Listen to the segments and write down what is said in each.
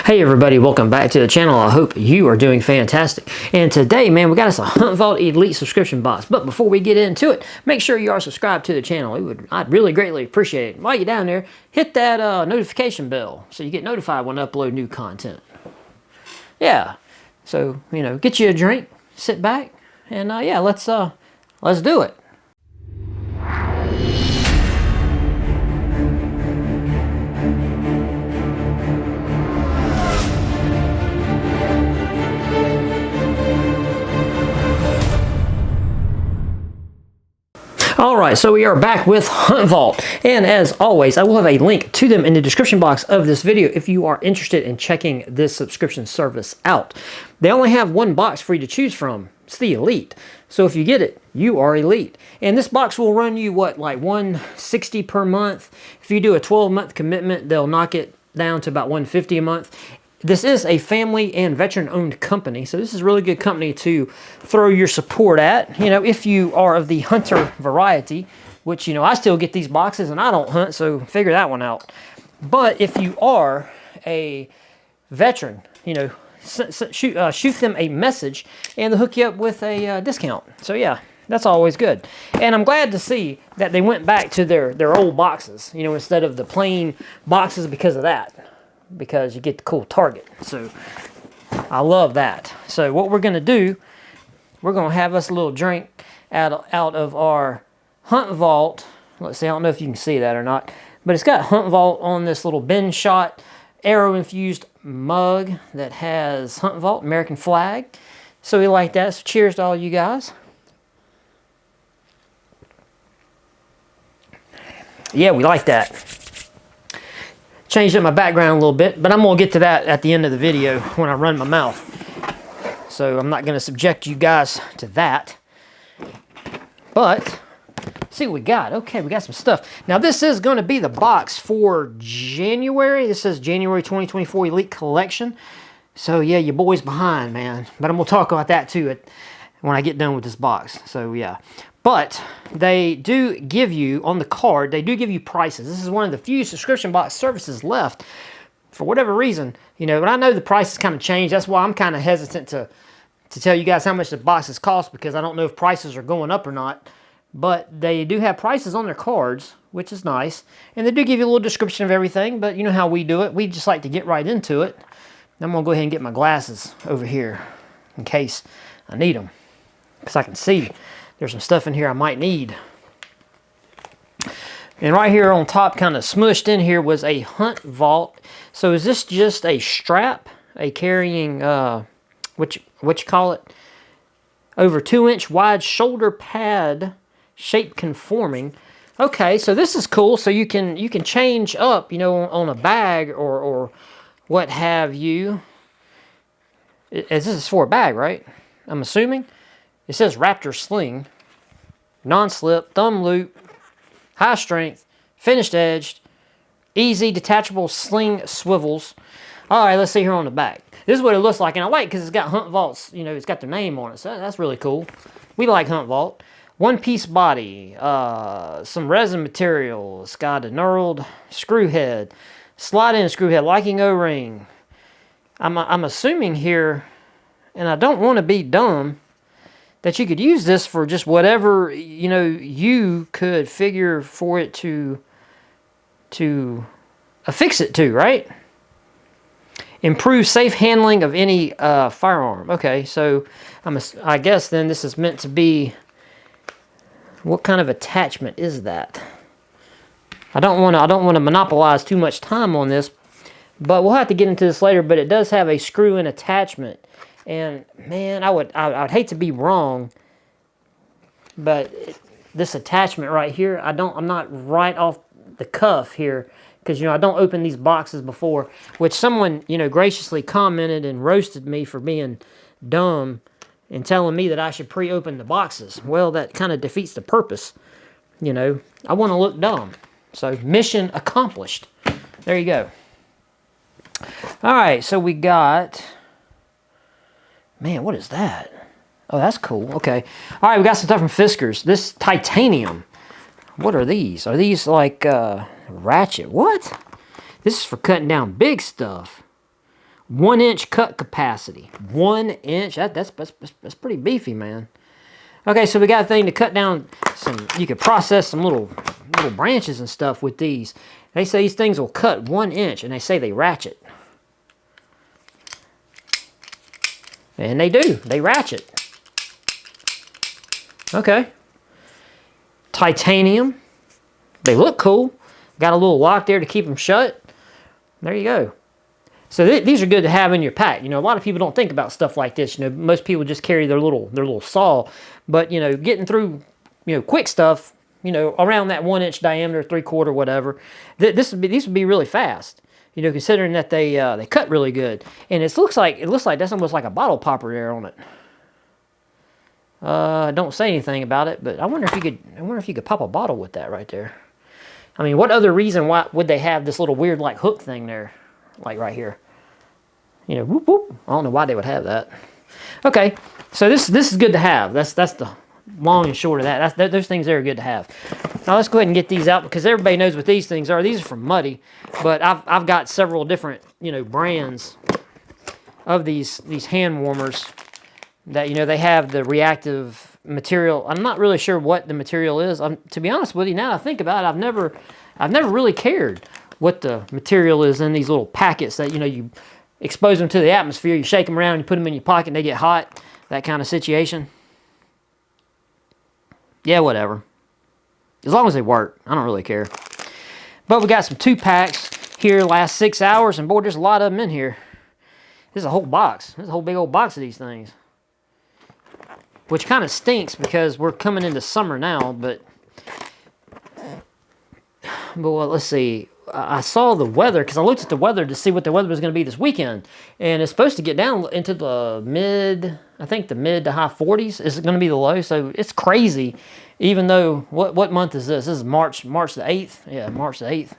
Hey everybody, welcome back to the channel. I hope you are doing fantastic. And today, man, we got us a Hunt Vault Elite subscription box. But before we get into it, make sure you are subscribed to the channel. I'd really greatly appreciate it. While you're down there, hit that notification bell so you get notified when I upload new content. Yeah, so, get you a drink, sit back, and yeah, let's do it. Alright, so we are back with Hunt Vault, and as always, I will have a link to them in the description box of this video if you are interested in checking this subscription service out. They only have one box for you to choose from. It's the Elite. So if you get it, you are Elite. And this box will run you, what, like $160 per month? If you do a 12-month commitment, they'll knock it down to about $150 a month. This is a family and veteran-owned company, so this is a really good company to throw your support at. If you are of the hunter variety, which, I still get these boxes and I don't hunt, so figure that one out. But if you are a veteran, shoot them a message and they'll hook you up with a discount. So yeah, that's always good. And I'm glad to see that they went back to their old boxes, instead of the plain boxes because of that. Because you get the cool target. So I love that. So what we're going to do, we're going to have us a little drink out of our Hunt Vault. Let's see, I don't know if you can see that or not, but it's got Hunt Vault on this little bin shot arrow infused mug that has Hunt Vault American flag. So we like that. So cheers to all you guys. Yeah, we like that. Changed up my background a little bit, but I'm going to get to that at the end of the video when I run my mouth. So I'm not going to subject you guys to that. But, see what we got. Okay, we got some stuff. Now this is going to be the box for January. This says January 2024 Elite Collection. So yeah, your boy's behind, man. But I'm going to talk about that too when I get done with this box. So yeah. But they do give you, on the card, they do give you prices. This is one of the few subscription box services left. For whatever reason, but I know the prices kind of changed. That's why I'm kind of hesitant to tell you guys how much the boxes cost, because I don't know if prices are going up or not. But they do have prices on their cards, which is nice. And they do give you a little description of everything, but you know how we do it. We just like to get right into it. I'm going to go ahead and get my glasses over here in case I need them, because I can see there's some stuff in here I might need. And right here on top, kind of smushed in here, was a Hunt Vault. So is this just a strap, a carrying, what you call it, over 2-inch wide shoulder pad, shape conforming. Okay, so this is cool. So you can change up, on a bag or what have you. This is for a bag, right? I'm assuming. It says Raptor sling, non-slip, thumb loop, high strength, finished edged, easy detachable sling swivels. All right, let's see here on the back. This is what it looks like, and I like because it's got Hunt Vault's, it's got their name on it, so that's really cool. We like Hunt Vault. One-piece body, some resin material. It's got a knurled screw head, slide-in screw head, liking O-ring. I'm assuming here, and I don't want to be dumb, that you could use this for just whatever, you could figure for it to affix it to, right? Improve safe handling of any firearm. Okay, so I guess then this is meant to be, what kind of attachment is that? I don't want to monopolize too much time on this, but we'll have to get into this later. But it does have a screw-in attachment. And man, I would hate to be wrong, but this attachment right here, I'm not right off the cuff here, because I don't open these boxes before, which someone graciously commented and roasted me for being dumb and telling me that I should pre-open the boxes. Well, that kind of defeats the purpose. I want to look dumb. So mission accomplished. There you go. All right, so we got. Man, what is that? Oh, that's cool. Okay. All right, we got some stuff from Fiskars. This titanium. What are these? Are these like ratchet? What? This is for cutting down big stuff. 1-inch cut capacity. 1 inch. That's pretty beefy, man. Okay, so we got a thing to cut down some. You could process some little branches and stuff with these. They say these things will cut 1 inch, and they say they ratchet. And they do. They ratchet. Okay. Titanium. They look cool. Got a little lock there to keep them shut. There you go. So these are good to have in your pack. You know, a lot of people don't think about stuff like this. You know, most people just carry their little saw. But, you know, getting through, you know, quick stuff, you know, around that 1 inch diameter, 3/4, whatever, these would be really fast. You know, considering that they cut really good. And it looks like that's almost like a bottle popper there on it. Don't say anything about it, but I wonder if you could pop a bottle with that right there. I mean, what other reason why would they have this little weird like hook thing there, like right here? You know, whoop whoop. I don't know why they would have that. Okay, so this is good to have. That's the long and short of that. Those things there are good to have. Now let's go ahead and get these out because everybody knows what these things are. These are from Muddy, but I've got several different, you know, brands of these hand warmers that, you know, they have the reactive material. I'm not really sure what the material is. To be honest with you, now I think about it, I've never really cared what the material is in these little packets that, you know, you expose them to the atmosphere, you shake them around, you put them in your pocket, and they get hot. That kind of situation. Yeah, whatever. As long as they work, I don't really care. But we got some 2-packs here last 6 hours, and boy, there's a lot of them in here. This is a whole box. This is a whole big old box of these things. Which kind of stinks because we're coming into summer now, but well, let's see. I saw the weather because I looked at the weather to see what the weather was going to be this weekend, and it's supposed to get down into the mid to high 40s is going to be the low. So it's crazy. Even though what month is this? This is March the 8th. Yeah, March the 8th.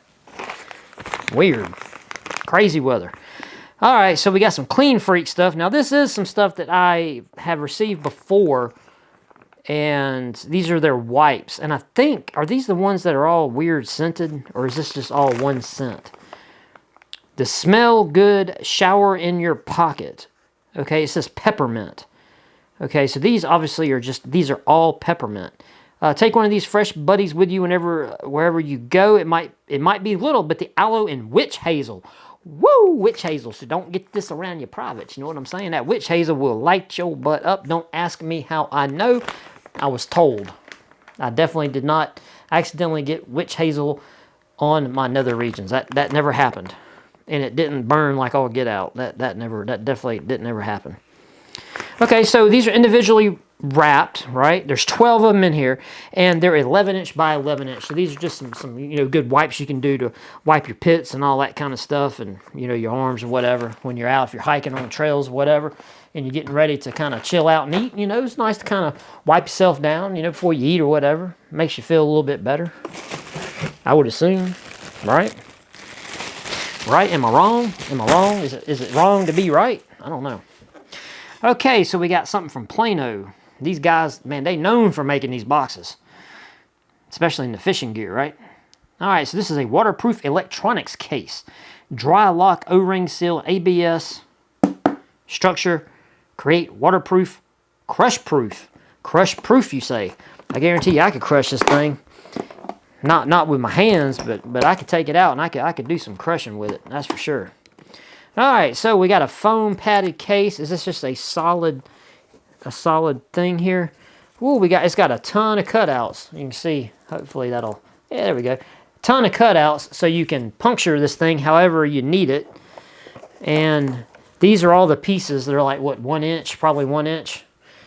Weird, crazy weather. All right, so we got some Clean Freak stuff. Now this is some stuff that I have received before. And these are their wipes. And I think, are these the ones that are all weird scented? Or is this just all one scent? The Smell Good Shower in Your Pocket. Okay, it says peppermint. Okay, so these obviously are these are all peppermint. Take one of these fresh buddies with you wherever you go. It might be little, but the aloe and witch hazel. Woo, witch hazel. So don't get this around your privates. You know what I'm saying? That witch hazel will light your butt up. Don't ask me how I know. I was told. I definitely did not accidentally get witch hazel on my nether regions. That never happened. And it didn't burn like all get out. That definitely didn't ever happen. Okay, so these are individually wrapped, right? There's 12 of them in here, and they're 11 inch by 11 inch. So these are just some you know, good wipes you can do to wipe your pits and all that kind of stuff, and you know, your arms or whatever when you're out, if you're hiking on the trails or whatever, and you're getting ready to kind of chill out and eat. You know, it's nice to kind of wipe yourself down, you know, before you eat or whatever. Makes you feel a little bit better, I would assume, right? Right? Am I wrong? Am I wrong? Is it wrong to be right? I don't know. Okay, so we got something from Plano. These guys, man, they known for making these boxes, especially in the fishing gear, right? All right, so this is a waterproof electronics case. Dry lock O-ring seal, ABS structure, create waterproof, crush proof. Crush proof, you say? I guarantee you I could crush this thing. Not with my hands, but I could take it out and I could do some crushing with it. That's for sure. All right, so we got a foam padded case. Is this just a solid thing here? Ooh, it's got a ton of cutouts. You can see, hopefully that'll, yeah, there we go. Ton of cutouts so you can puncture this thing however you need it. And these are all the pieces. They're like, what, 1 inch, probably 1 inch.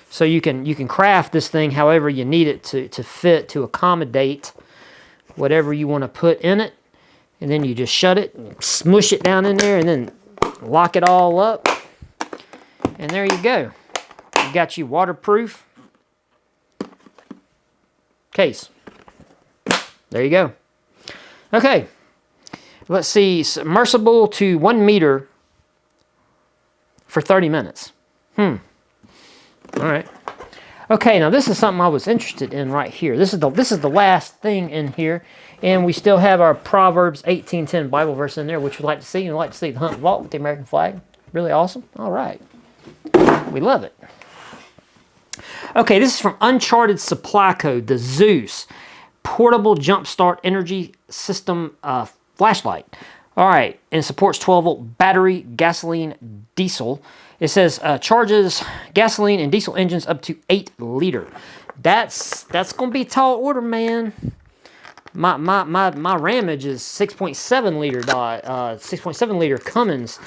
So you can craft this thing however you need it to fit, to accommodate whatever you want to put in it. And then you just shut it, and smush it down in there, and then lock it all up. And there you go. You got your waterproof case. There you go. Okay. Let's see. Submersible to 1 meter for 30 minutes. All right. Okay, now this is something I was interested in right here. This is the last thing in here, and we still have our Proverbs 18:10 Bible verse in there, which we'd like to see. We'd like to see the hunt vault with the American flag. Really awesome. All right. We love it. Okay, this is from Uncharted Supply Code, the Zeus Portable Jumpstart Energy System flashlight. All right, and it supports 12-volt battery, gasoline, diesel. It says charges gasoline and diesel engines up to 8 liter. That's gonna be a tall order, man. My Ramage is 6.7 liter 6.7 liter Cummins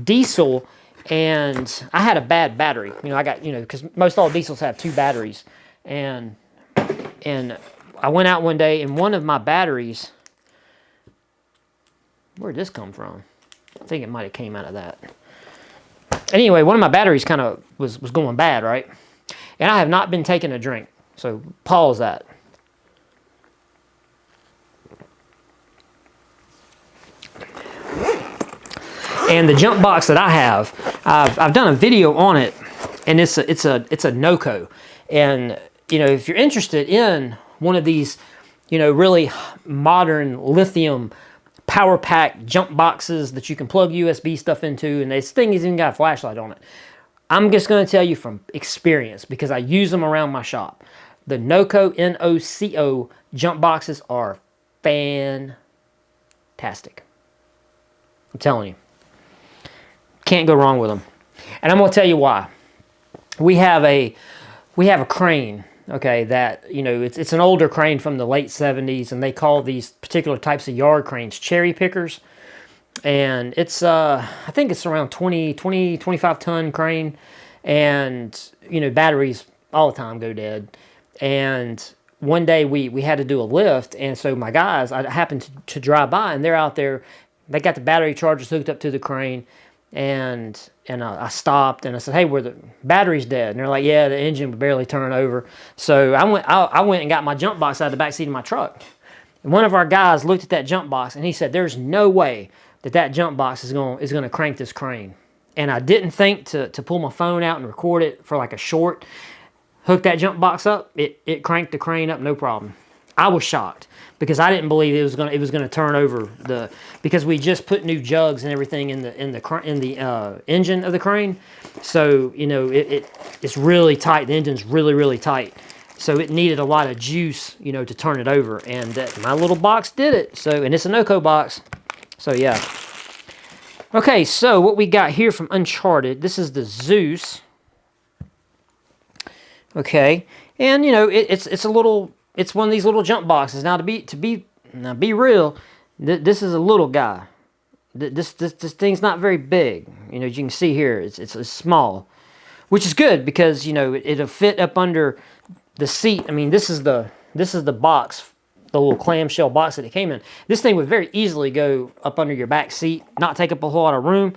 diesel, and I had a bad battery. You know, I got, you know, because most all diesels have 2 batteries, and I went out one day and one of my batteries. Where'd this come from? I think it might have came out of that. Anyway, one of my batteries kind of was going bad, right? And I have not been taking a drink, so pause that. And the jump box that I have, I've done a video on it, and it's a NOCO. And you know, if you're interested in one of these, you know, really modern lithium power pack jump boxes that you can plug USB stuff into, and this thing has even got a flashlight on it. I'm just going to tell you from experience because I use them around my shop. The NOCO, N-O-C-O jump boxes are fantastic. I'm telling you. Can't go wrong with them. And I'm going to tell you why. We have a crane, okay, that, you know, it's an older crane from the late 70s, and they call these particular types of yard cranes cherry pickers. And it's, I think it's around 25 ton crane, and, you know, batteries all the time go dead. And one day we had to do a lift, and so my guys, I happened to drive by, and they're out there, they got the battery chargers hooked up to the crane, and I stopped, and I said, hey, where the battery's dead? And they're like, yeah, the engine would barely turn over. So I went and got my jump box out of the back seat of my truck. And one of our guys looked at that jump box, and he said, there's no way that jump box is going to crank this crane. And I didn't think to pull my phone out and record it for like a short. Hook that jump box up, it cranked the crane up, no problem. I was shocked because I didn't believe it was gonna turn over because we just put new jugs and everything in the engine of the crane. So, you know, it's really tight. The engine's really tight. So it needed a lot of juice, you know, to turn it over. And my little box did it. So, and it's a NOCO box. So yeah. Okay, so what we got here from Uncharted, this is the Zeus. Okay, and you know, it's one of these little jump boxes. Now to be real, this is a little guy. This thing's not very big. You know, as you can see here, it's small, which is good because, you know, it'll fit up under the seat. I mean, this is the box, the little clamshell box that it came in. This thing would very easily go up under your back seat, not take up a whole lot of room.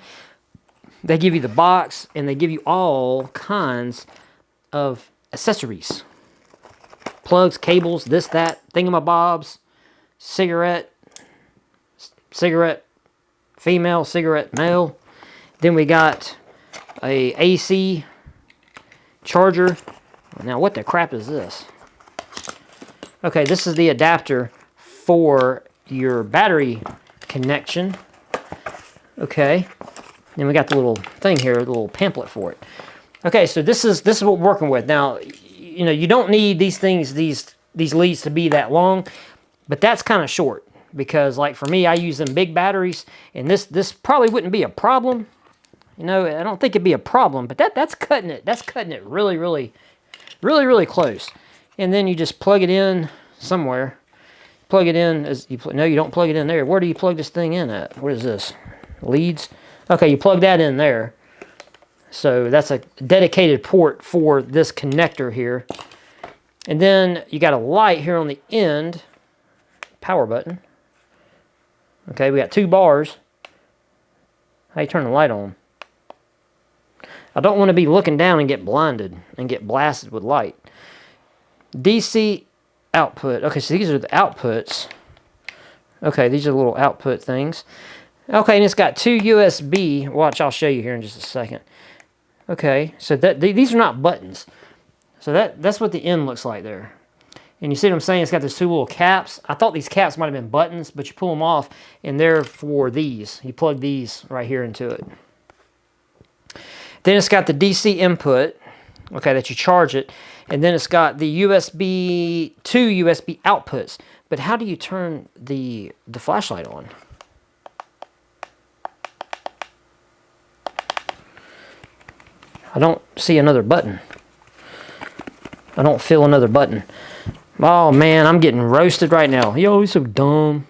They give you the box, and they give you all kinds of accessories. Plugs, cables, this, that, thingamabobs, cigarette, female, cigarette, male. Then we got a AC charger. Now, what the crap is this? Okay, this is the adapter for your battery connection. Okay. Then we got the little thing here, the little pamphlet for it. Okay, so this is what we're working with. Now, you know, you don't need these things, these leads to be that long, but that's kind of short because, like, for me, I use them big batteries, and this probably wouldn't be a problem. You know, I don't think it'd be a problem, but that's cutting it. That's cutting it really close. And then you just plug it in somewhere. Plug it in as you no, you don't plug it in there. Where do you plug this thing in at? What is this? Leads. Okay, you plug that in there. So that's a dedicated port for this connector here. And then you got a light here on the end, power button. Okay, we got 2 bars. How you turn the light on? I don't want to be looking down and get blinded and get blasted with light. DC output. Okay, so these are the outputs. Okay, these are little output things. Okay, and it's got 2 USB. Watch, I'll show you here in just a second. Okay, so these are not buttons. So that's what the end looks like there. And you see what I'm saying? It's got those 2 little caps. I thought these caps might have been buttons, but you pull them off, and they're for these. You plug these right here into it. Then it's got the DC input, okay, that you charge it. And then it's got the USB, 2 USB outputs. But how do you turn the flashlight on? I don't see another button. I don't feel another button. Oh man, I'm getting roasted right now. Yo, he's so dumb.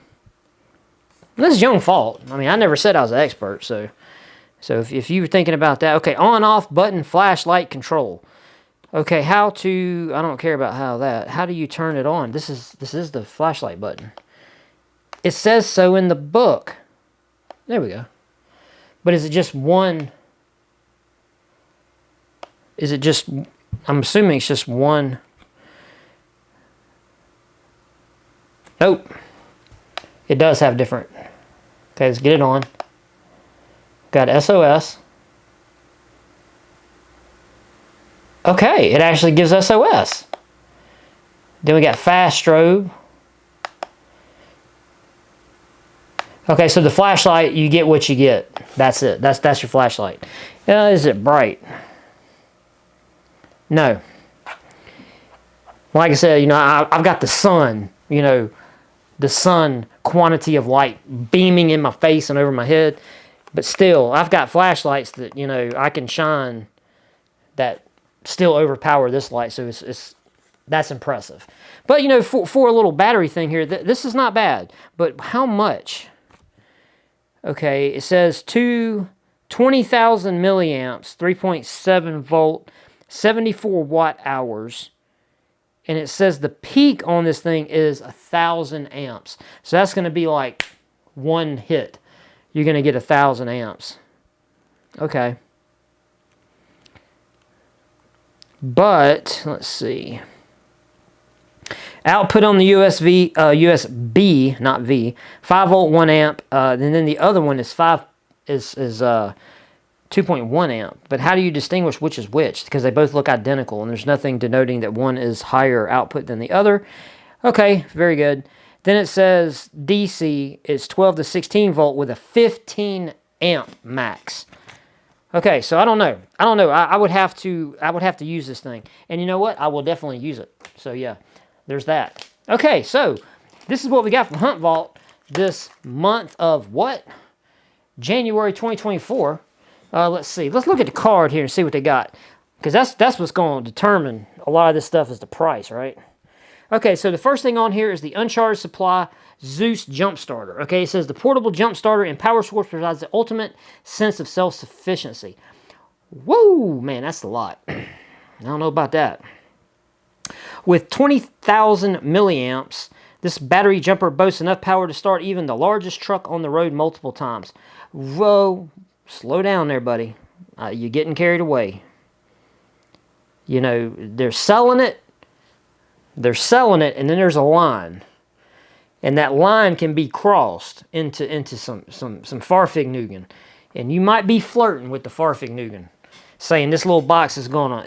This is your own fault. I mean, I never said I was an expert, so if you were thinking about that, okay, on-off button flashlight control. Okay, how to? I don't care about how that. How do you turn it on? This is the flashlight button. It says so in the book. There we go. But is it just one? Is it just? I'm assuming it's just one. Nope. It does have different. Okay, let's get it on. Got SOS. Okay, it actually gives SOS. Then we got fast strobe. Okay, so the flashlight, you get what you get. That's it. That's your flashlight. Is it bright? No. Like I said, you know, I've got the sun, you know, the sun quantity of light beaming in my face and over my head. But still, I've got flashlights that, you know, I can shine that still overpower this light, so that's impressive. But you know, for a little battery thing here, this is not bad. But how much? Okay, it says 20,000 milliamps, 3.7 volt, 74 watt hours, and it says the peak on this thing is 1,000 amps. So that's going to be like one hit. You're going to get 1,000 amps. Okay. But, let's see. Output on the USB, not V, 5 volt, 1 amp. And then the other one is 2.1 amp. But how do you distinguish which is which? Because they both look identical, and there's nothing denoting that one is higher output than the other. Okay, very good. Then it says DC is 12 to 16 volt with a 15 amp max. Okay, so I don't know. I would have to use this thing. And you know what? I will definitely use it. So yeah, there's that. Okay, so this is what we got from Hunt Vault this month of what? January 2024. Let's see. Let's look at the card here and see what they got. Because that's what's going to determine a lot of this stuff is the price, right? Okay, so the first thing on here is the Uncharted Supply Zeus Jump Starter. Okay, it says the portable jump starter and power source provides the ultimate sense of self-sufficiency. Whoa, man, that's a lot. I don't know about that. With 20,000 milliamps, this battery jumper boasts enough power to start even the largest truck on the road multiple times. Whoa, slow down there, buddy. You're getting carried away. You know, they're selling it. They're selling it, and then there's a line. And that line can be crossed into some Farfignugan. And you might be flirting with the Farfignugan, saying this little box is gonna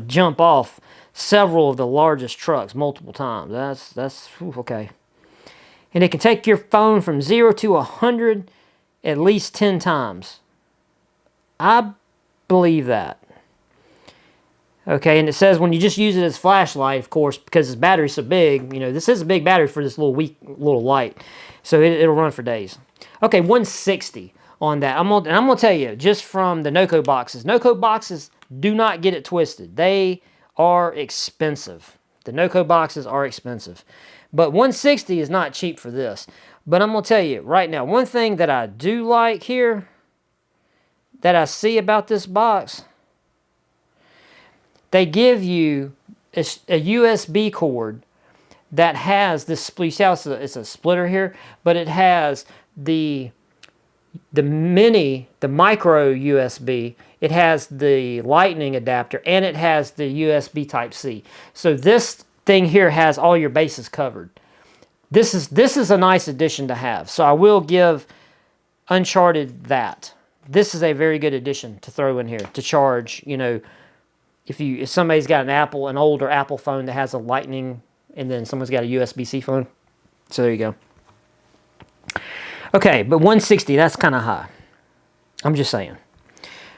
jump off several of the largest trucks multiple times. That's okay. And it can take your phone from 0 to 100 at least 10 times. I believe that. Okay, and it says when you just use it as flashlight, of course, because this battery's so big, you know, this is a big battery for this little weak little light. So it'll run for days. Okay, 160 on that. I'm gonna tell you, just from the Noco boxes. Noco boxes, do not get it twisted. They are expensive. The Noco boxes are expensive. But 160 is not cheap for this. But I'm gonna tell you right now, one thing that I do like here, that I see about this box, they give you a USB cord that has this split. It's a splitter here, but it has the micro USB. It has the lightning adapter, and it has the USB Type-C. So this thing here has all your bases covered. This is a nice addition to have. So I will give Uncharted that. This is a very good addition to throw in here to charge, you know, if somebody's got an older Apple phone that has a lightning, and then someone's got a USB-C phone. So there you go. Okay, but 160, that's kind of high. I'm just saying.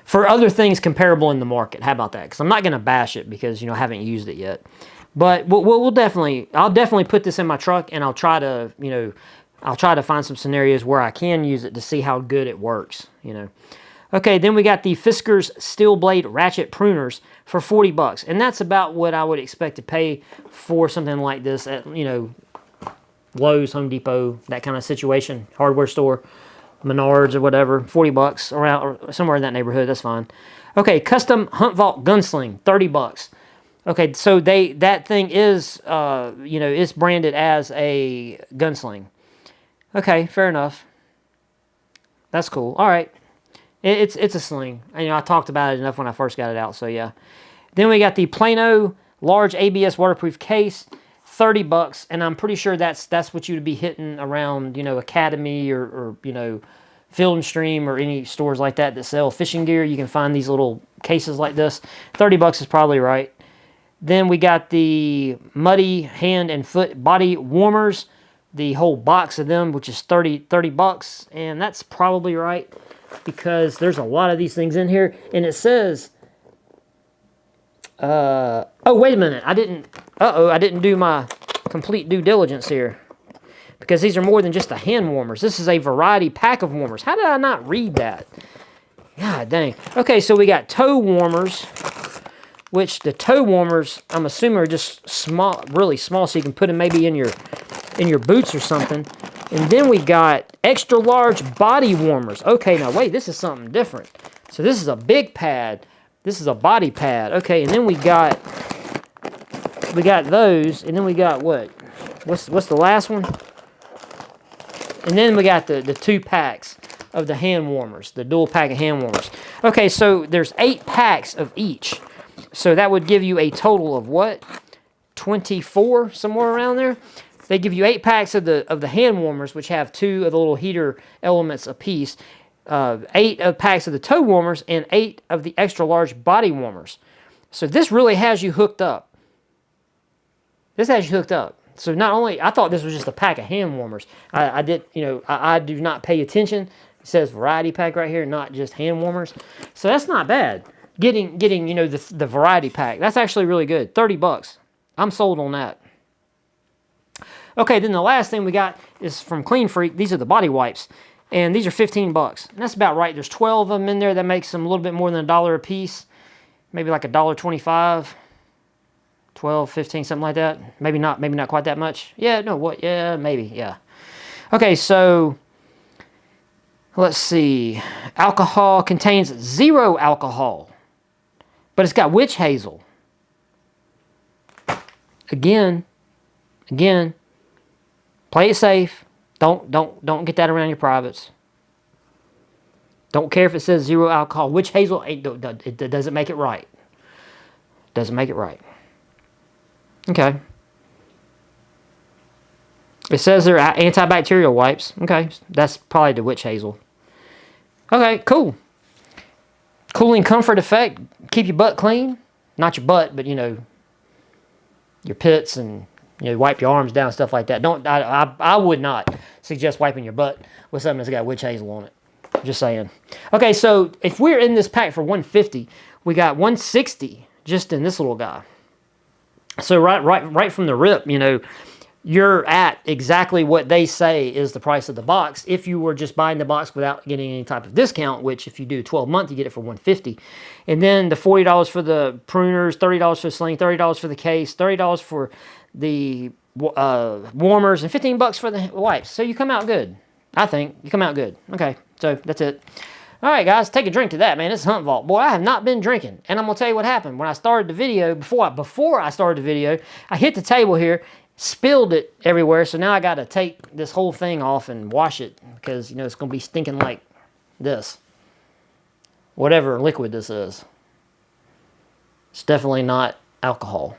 for other things comparable in the market. How about that? Because I'm not going to bash it because, I haven't used it yet. But I'll definitely put this in my truck, and I'll try to, I'll try to find some scenarios where I can use it to see how good it works, Okay, then we got the Fiskars steel blade ratchet pruners for $40, and that's about what I would expect to pay for something like this at, Lowe's, Home Depot, that kind of situation, hardware store, Menards or whatever, $40, around or somewhere in that neighborhood, that's fine. Okay, custom Hunt Vault gunsling, $30. Okay, so that thing is, it's branded as a gunsling. Okay, fair enough. That's cool. All right. It's a sling. I talked about it enough when I first got it out, so yeah. Then we got the Plano large ABS waterproof case, $30, and I'm pretty sure that's what you'd be hitting around, Academy or Field and Stream or any stores like that sell fishing gear. You can find these little cases like this. $30 is probably right. Then we got the Muddy hand and foot body warmers, the whole box of them, which is $30, and that's probably right because there's a lot of these things in here, and it says, oh, wait a minute, I didn't do my complete due diligence here because these are more than just the hand warmers. This is a variety pack of warmers. How did I not read that? God dang. Okay, so we got toe warmers, which the toe warmers, I'm assuming, are just small, really small, so you can put them maybe in your boots or something. And then we got extra large body warmers. Okay, now wait, this is something different. So this is a big pad. This is a body pad. Okay, and then we got those, and then we got what? What's the last one? And then we got the 2 packs of the hand warmers, the dual pack of hand warmers. Okay, so there's 8 packs of each. So that would give you a total of what? 24, somewhere around there. They give you 8 packs of the hand warmers, which have 2 of the little heater elements apiece, 8 packs of the toe warmers, and 8 of the extra large body warmers. So this really has you hooked up. This has you hooked up. So not only, I thought this was just a pack of hand warmers. I do not pay attention. It says variety pack right here, not just hand warmers. So that's not bad. Getting the variety pack. That's actually really good. $30. I'm sold on that. Okay, then the last thing we got is from Clean Freak. These are the body wipes, and these are $15. And that's about right. There's 12 of them in there. That makes them a little bit more than $1 a piece. Maybe like $1.25. 12, 15, something like that. Maybe not quite that much. Yeah, no, what? Yeah, maybe, yeah. Okay, so let's see. Alcohol contains 0 alcohol, but it's got witch hazel. Again, play it safe. Don't get that around your privates. Don't care if it says 0 alcohol. Witch hazel, it doesn't make it right. Doesn't make it right. Okay. It says they're antibacterial wipes. Okay, that's probably the witch hazel. Okay, cool. Cooling comfort effect. Keep your butt clean. Not your butt, but your pits and wipe your arms down, stuff like that. I would not suggest wiping your butt with something that's got witch hazel on it. Just saying. Okay, so if we're in this pack for $150, we got $160 just in this little guy. So right from the rip, you're at exactly what they say is the price of the box. If you were just buying the box without getting any type of discount, which if you do 12-month, you get it for $150. And then the $40 for the pruners, $30 for the sling, $30 for the case, $30 for the warmers, and $15 for the wipes. So you come out good. I think you come out good. Okay, so that's it. All right, guys, take a drink to that, man. It's Hunt Vault. Boy, I have not been drinking. And I'm going to tell you what happened. When I started the video, before I started the video, I hit the table here, spilled it everywhere. So now I got to take this whole thing off and wash it because, it's going to be stinking like this. Whatever liquid this is. It's definitely not alcohol.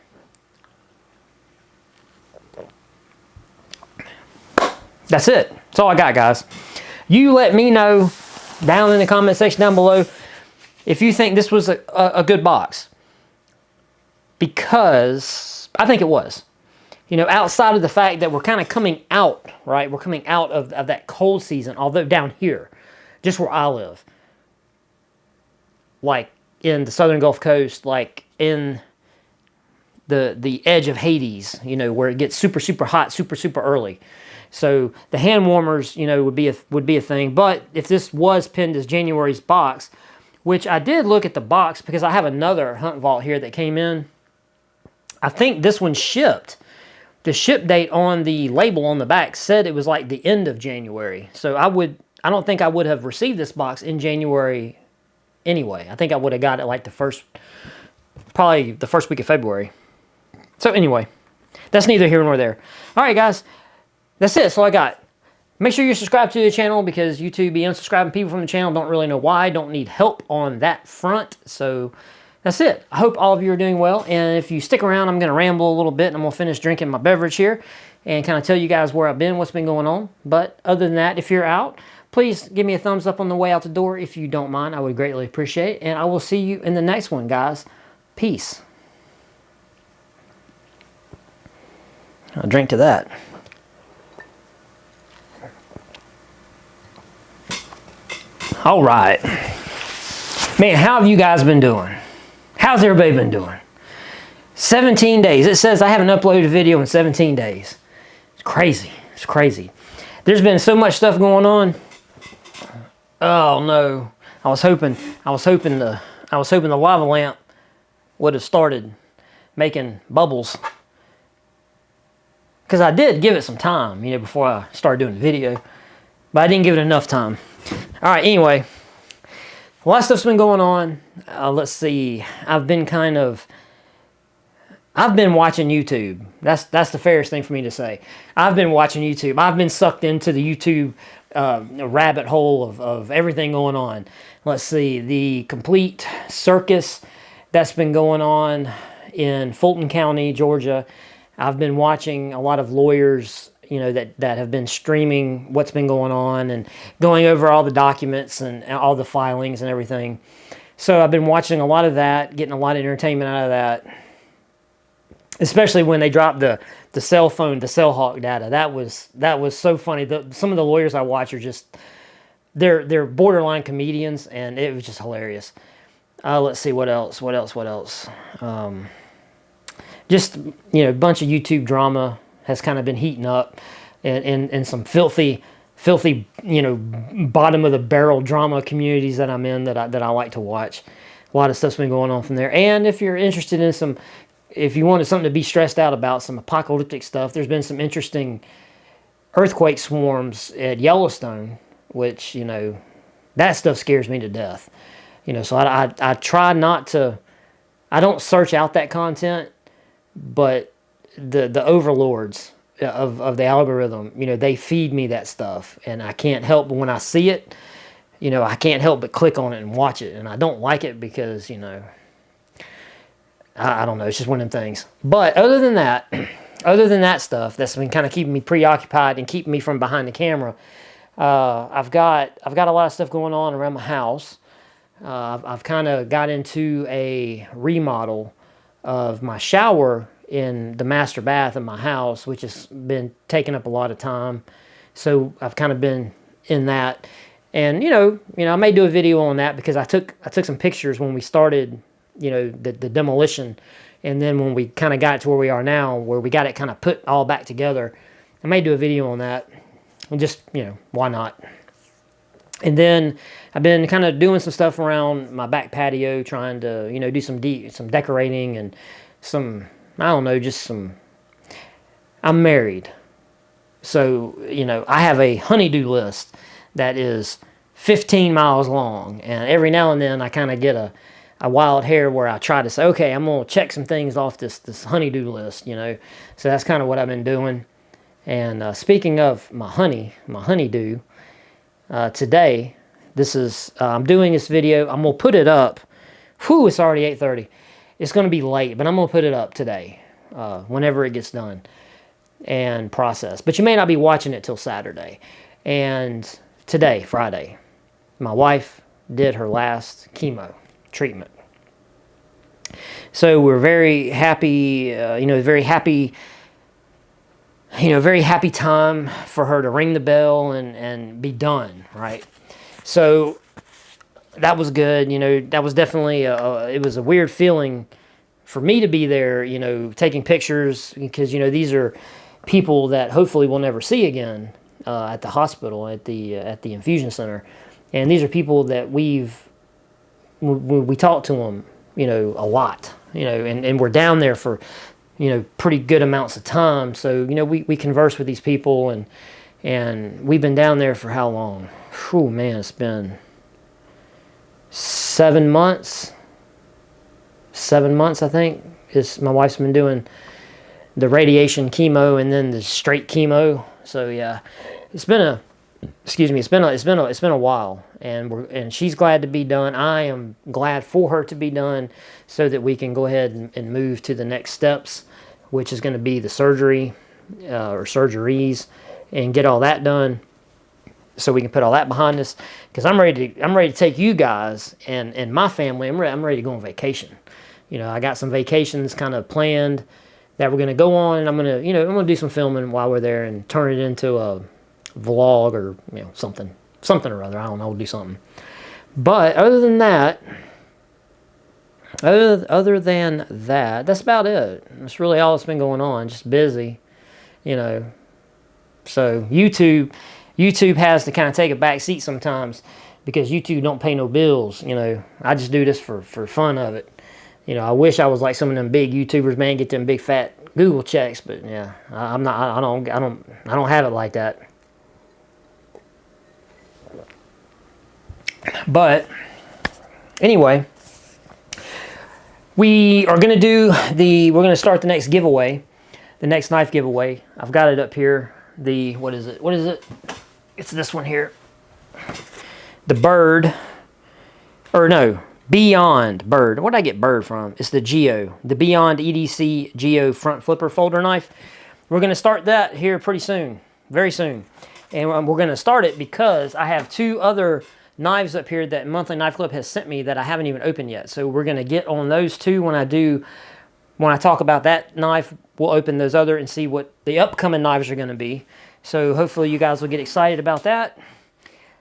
That's it. That's all I got, guys. You let me know down in the comment section down below if you think this was a good box. Because I think it was. Outside of the fact that we're kind of coming out, right? We're coming out of that cold season, although down here, just where I live. like in the southern Gulf Coast, like in the edge of Hades, you know, where it gets super, super hot, super, super early. So the hand warmers, you know, would be a thing. But if this was pinned as January's box, which I did look at the box because I have another Hunt Vault here that came in. I think this one shipped. The ship date on the label on the back said it was like the end of January. So I don't think I would have received this box in January anyway. I think I would have got it like probably the first week of February. So anyway, that's neither here nor there. All right, guys, that's it. That's all I got. Make sure you subscribe to the channel because YouTube be unsubscribing people from the channel. Don't really know why. Don't need help on that front. So that's it. I hope all of you are doing well. And if you stick around, I'm going to ramble a little bit and I'm going to finish drinking my beverage here and kind of tell you guys where I've been, what's been going on. But other than that, if you're out, please give me a thumbs up on the way out the door if you don't mind. I would greatly appreciate it. And I will see you in the next one, guys. Peace. I'll drink to that. All right. Man, how have you guys been doing? How's everybody been doing? 17 days. It says I haven't uploaded a video in 17 days. It's crazy. It's crazy. There's been so much stuff going on. Oh no. I was hoping the lava lamp would have started making bubbles. Because I did give it some time, you know, before I started doing the video. But I didn't give it enough time. All right, anyway. A lot of stuff's been going on. Let's see. I've been watching YouTube. That's the fairest thing for me to say. I've been watching YouTube. I've been sucked into the YouTube rabbit hole of everything going on. Let's see. The complete circus that's been going on in Fulton County, Georgia. I've been watching a lot of lawyers, you know, that have been streaming what's been going on and going over all the documents and all the filings and everything. So I've been watching a lot of that, getting a lot of entertainment out of that. Especially when they dropped the cell phone, the cell hawk data. That was so funny. Some of the lawyers I watch are just, they're borderline comedians, and it was just hilarious. Let's see, what else? Just, you know, a bunch of YouTube drama has kind of been heating up, and some filthy, you know, bottom of the barrel drama communities that I'm in that I like to watch. A lot of stuff's been going on from there. And if you're interested in if you wanted something to be stressed out about, some apocalyptic stuff, there's been some interesting earthquake swarms at Yellowstone, which, you know, that stuff scares me to death. You know, so I try not to, I don't search out that content, but the overlords of the algorithm, you know, they feed me that stuff, and I can't help but when I see it, you know, I can't help but click on it and watch it, and I don't like it because, you know, I don't know, it's just one of them things. But other than that stuff that's been kind of keeping me preoccupied and keeping me from behind the camera, I've got a lot of stuff going on around my house. I've kind of got into a remodel of my shower in the master bath of my house, which has been taking up a lot of time. So I've kind of been in that, and you know, I may do a video on that because I took some pictures when we started, you know, the demolition, and then when we kind of got it to where we are now, where we got it kind of put all back together. I may do a video on that, and just, you know, why not? And then I've been kind of doing some stuff around my back patio, trying to, you know, do some decorating and some, I don't know, just some, I'm married. So, you know, I have a honey-do list that is 15 miles long. And every now and then I kind of get a wild hair where I try to say, okay, I'm going to check some things off this honey-do list, you know. So that's kind of what I've been doing. And speaking of my honey-do, today, I'm doing this video. I'm going to put it up. Whew, it's already 8:30. It's going to be late, but I'm going to put it up today, whenever it gets done and processed. But you may not be watching it till Saturday. And today, Friday, my wife did her last chemo treatment. So we're very happy, very happy time for her to ring the bell and be done, right? So that was good. You know, that was definitely it was a weird feeling for me to be there, you know, taking pictures, because, you know, these are people that hopefully we'll never see again at the hospital, at the infusion center. And these are people that we talk to them, you know, a lot, you know, and we're down there for, you know, pretty good amounts of time. So, you know, we converse with these people, and we've been down there for how long? Whew, man, it's been 7 months. 7 months, I think. My wife's been doing the radiation chemo and then the straight chemo. So yeah, it's been a while, and she's glad to be done. I am glad for her to be done, so that we can go ahead and move to the next steps, which is going to be the surgery or surgeries, and get all that done, so we can put all that behind us. Because I'm ready to take you guys and my family. I'm ready to go on vacation. You know, I got some vacations kind of planned that we're going to go on, and I'm going to do some filming while we're there and turn it into a vlog, or, you know, something or other. I don't know, we'll do something. But other than that, that's about it. That's really all that's been going on. Just busy, you know. So YouTube has to kind of take a back seat sometimes, because YouTube don't pay no bills. You know, I just do this for fun of it. You know, I wish I was like some of them big YouTubers, man, get them big fat Google checks, but yeah, I'm not. I don't have it like that. But anyway, we're gonna start the next giveaway, the next knife giveaway. I've got it up here. What is it? It's this one here. The Bird, or no, Beyond Bird. Where did I get Bird from? It's the Geo, the Beyond EDC Geo front flipper folder knife. We're going to start that here pretty soon, very soon. And we're going to start it because I have 2 other knives up here that Monthly Knife Club has sent me that I haven't even opened yet. So we're going to get on those 2 when I talk about that knife. We'll open those other and see what the upcoming knives are going to be. So hopefully you guys will get excited about that.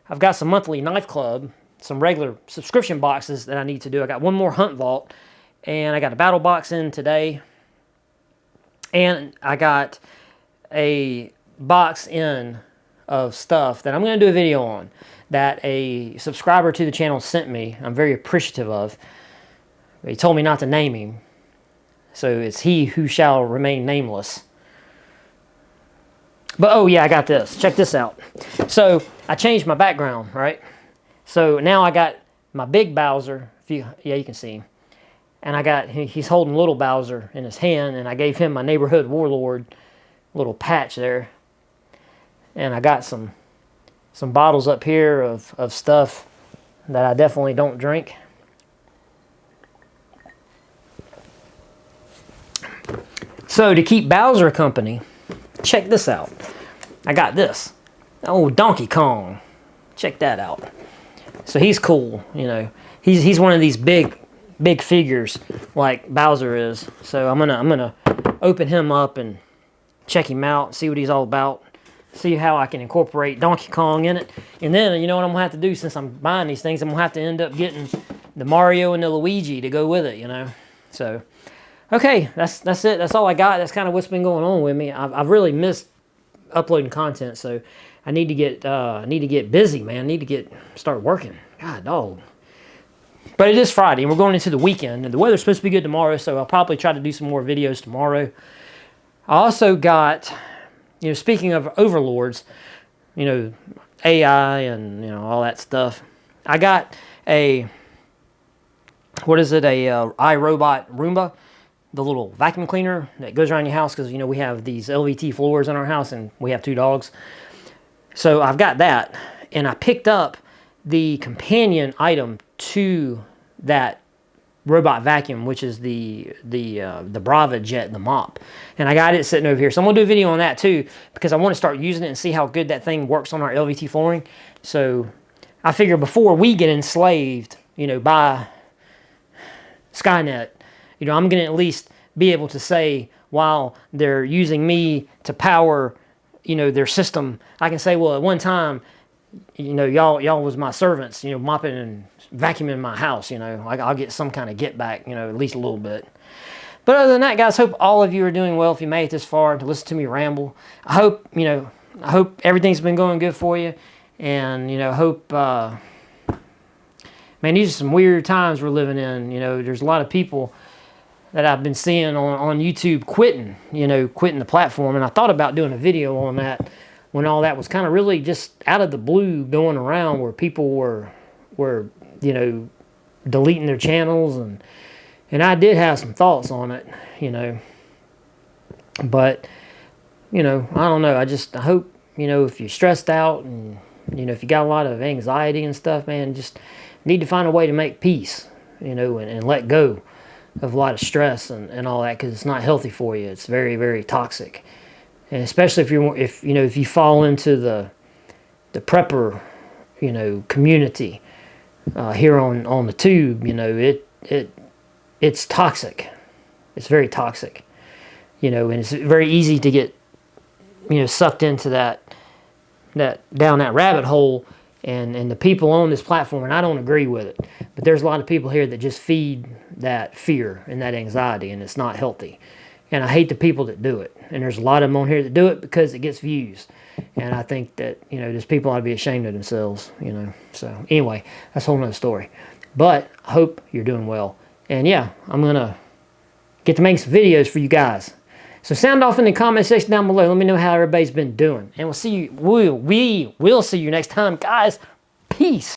I've got some Monthly Knife Club, some regular subscription boxes that I need to do. I got one more Hunt Vault, and I got a battle box in today, and I got a box in of stuff that I'm going to do a video on that a subscriber to the channel sent me. I'm very appreciative of. He told me not to name him, so it's he who shall remain nameless. But oh yeah, I got this. Check this out. So I changed my background, right? So now I got my big Bowser. You can see him. And he's holding little Bowser in his hand, and I gave him my neighborhood warlord little patch there. And I got some bottles up here of stuff that I definitely don't drink. So to keep Bowser company, check this out. I got this. Oh, Donkey Kong. Check that out. So he's cool, you know. He's one of these big figures like Bowser is. So I'm gonna open him up and check him out, see what he's all about, see how I can incorporate Donkey Kong in it. And then, you know what I'm gonna have to do, since I'm buying these things, I'm gonna have to end up getting the Mario and the Luigi to go with it, you know. So okay, that's it. That's all I got. That's kind of what's been going on with me. I've really missed uploading content, so I need to get busy, man. I need to start working. God, dog. But it is Friday, and we're going into the weekend, and the weather's supposed to be good tomorrow, so I'll probably try to do some more videos tomorrow. I also got, you know, speaking of overlords, you know, AI and, you know, all that stuff. I got a iRobot Roomba, the little vacuum cleaner that goes around your house, because, you know, we have these LVT floors in our house, and we have 2 dogs. So I've got that, and I picked up the companion item to that robot vacuum, which is the Brava Jet, the mop. And I got it sitting over here. So I'm going to do a video on that too, because I want to start using it and see how good that thing works on our LVT flooring. So I figure before we get enslaved, you know, by Skynet, you know, I'm going to at least be able to say, while they're using me to power, you know, their system, I can say, well, at one time, you know, y'all was my servants, you know, mopping and vacuuming my house, you know. I'll get some kind of get back, you know, at least a little bit. But other than that, guys, hope all of you are doing well. If you made it this far to listen to me ramble, I hope, you know, I hope everything's been going good for you. And, you know, hope, man, these are some weird times we're living in. You know, there's a lot of people that I've been seeing on YouTube quitting the platform. And I thought about doing a video on that when all that was kind of really just out of the blue going around, where people were, you know, deleting their channels. And I did have some thoughts on it, you know. But, you know, I don't know. I hope, you know, if you're stressed out and, you know, if you got a lot of anxiety and stuff, man, just need to find a way to make peace, you know, and let go of a lot of stress and all that, because it's not healthy for you. It's very, very toxic. And especially if you fall into the prepper, you know, community here on the tube, you know, it's toxic. It's very toxic, you know, and it's very easy to get, you know, sucked into that down that rabbit hole. And the people on this platform, and I don't agree with it, but there's a lot of people here that just feed that fear and that anxiety, and it's not healthy. And I hate the people that do it. And there's a lot of them on here that do it because it gets views. And I think that, you know, these people ought to be ashamed of themselves, you know. So anyway, that's a whole nother story. But I hope you're doing well. And yeah, I'm going to get to make some videos for you guys. So sound off in the comment section down below. Let me know how everybody's been doing. And we will see you next time, guys. Peace.